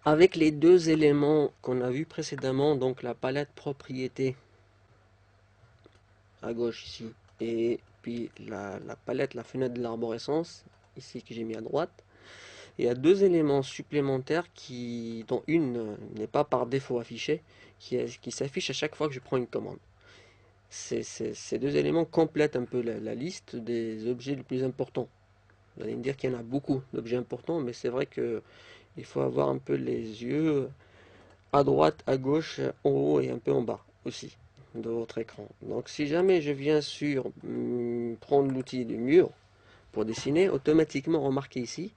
Avec les deux éléments qu'on a vus précédemment, donc la palette propriété à gauche ici, et puis la palette, la fenêtre de l'arborescence, ici que j'ai mis à droite, il y a deux éléments supplémentaires dont une n'est pas par défaut affichée, qui s'affiche à chaque fois que je prends une commande. Ces deux éléments complètent un peu la liste des objets les plus importants. Vous allez me dire qu'il y en a beaucoup d'objets importants, mais c'est vrai que il faut avoir un peu les yeux à droite, à gauche, en haut et un peu en bas aussi de votre écran. Donc si jamais je viens sur prendre l'outil du mur pour dessiner, automatiquement remarquez ici,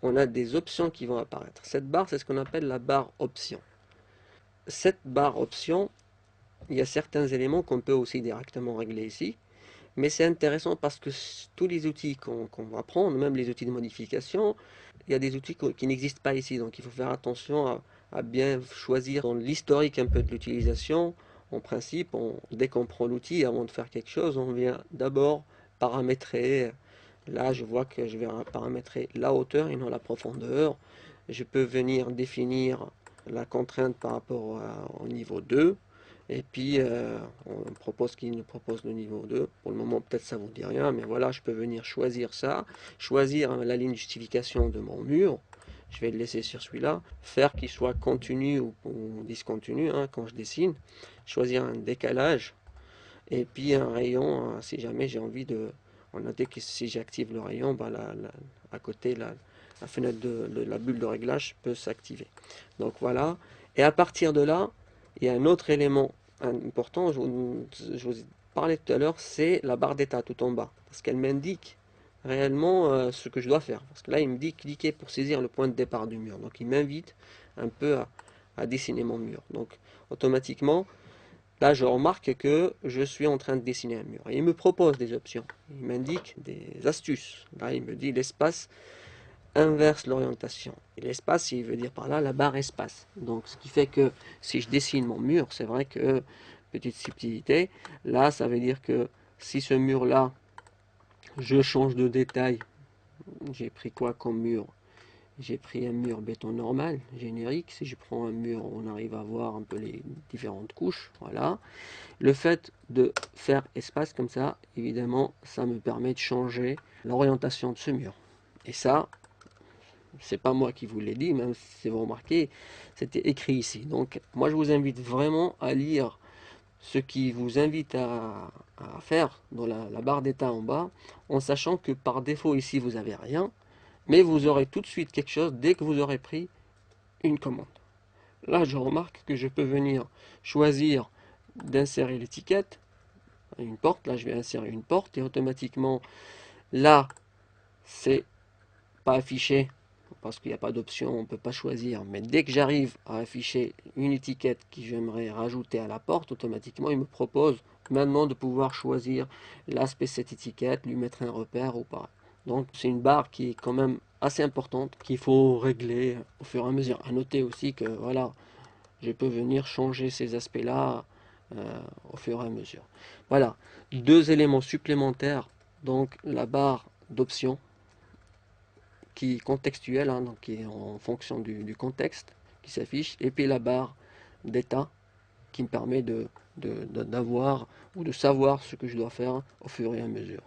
on a des options qui vont apparaître. Cette barre, c'est ce qu'on appelle la barre option. Cette barre option, il y a certains éléments qu'on peut aussi directement régler ici. Mais c'est intéressant parce que tous les outils qu'on va prendre, même les outils de modification, il y a des outils qui n'existent pas ici. Donc il faut faire attention à bien choisir dans l'historique un peu de l'utilisation. En principe, dès qu'on prend l'outil, avant de faire quelque chose, on vient d'abord paramétrer. Là, je vois que je vais paramétrer la hauteur et non la profondeur. Je peux venir définir la contrainte par rapport au niveau 2. Et puis, on propose qu'il nous propose le niveau 2. Pour le moment, peut-être ça ne vous dit rien, mais voilà, je peux venir choisir ça, choisir la ligne de justification de mon mur. Je vais le laisser sur celui-là, faire qu'il soit continu ou discontinu hein, quand je dessine, choisir un décalage, et puis un rayon, si jamais j'ai envie de... On noter que si j'active le rayon, bah, à côté, la fenêtre de la bulle de réglage peut s'activer. Donc voilà, et à partir de là, il y a un autre élément important, je vous ai parlé tout à l'heure, c'est la barre d'état tout en bas, parce qu'elle m'indique réellement ce que je dois faire. Parce que là, il me dit cliquer pour saisir le point de départ du mur. Donc il m'invite un peu à dessiner mon mur. Donc automatiquement, là, je remarque que je suis en train de dessiner un mur. Et il me propose des options. Il m'indique des astuces. Là, il me dit l'espace inverse l'orientation. Et l'espace, il veut dire par là la barre espace. Donc, ce qui fait que si je dessine mon mur, c'est vrai que, petite subtilité, là, ça veut dire que si ce mur-là, je change de détail, j'ai pris quoi comme mur? J'ai pris un mur béton normal, générique. Si je prends un mur, on arrive à voir un peu les différentes couches. Voilà. Le fait de faire espace comme ça, évidemment, ça me permet de changer l'orientation de ce mur. Et ça, c'est pas moi qui vous l'ai dit, même si vous remarquez, c'était écrit ici. Donc, moi, je vous invite vraiment à lire ce qui vous invite à faire dans la barre d'état en bas, en sachant que par défaut, ici, vous n'avez rien, mais vous aurez tout de suite quelque chose dès que vous aurez pris une commande. Là, je remarque que je peux venir choisir d'insérer l'étiquette, une porte, là je vais insérer une porte et automatiquement là c'est pas affiché parce qu'il n'y a pas d'option, on ne peut pas choisir, mais dès que j'arrive à afficher une étiquette que j'aimerais rajouter à la porte, automatiquement il me propose maintenant de pouvoir choisir l'aspect de cette étiquette, lui mettre un repère ou pas. Donc c'est une barre qui est quand même assez importante qu'il faut régler au fur et à mesure. À noter aussi que voilà, je peux venir changer ces aspects là au fur et à mesure. Voilà, deux éléments supplémentaires, donc la barre d'options qui est contextuelle, hein, donc qui est en fonction du contexte qui s'affiche, et puis la barre d'état qui me permet d'avoir ou de savoir ce que je dois faire au fur et à mesure.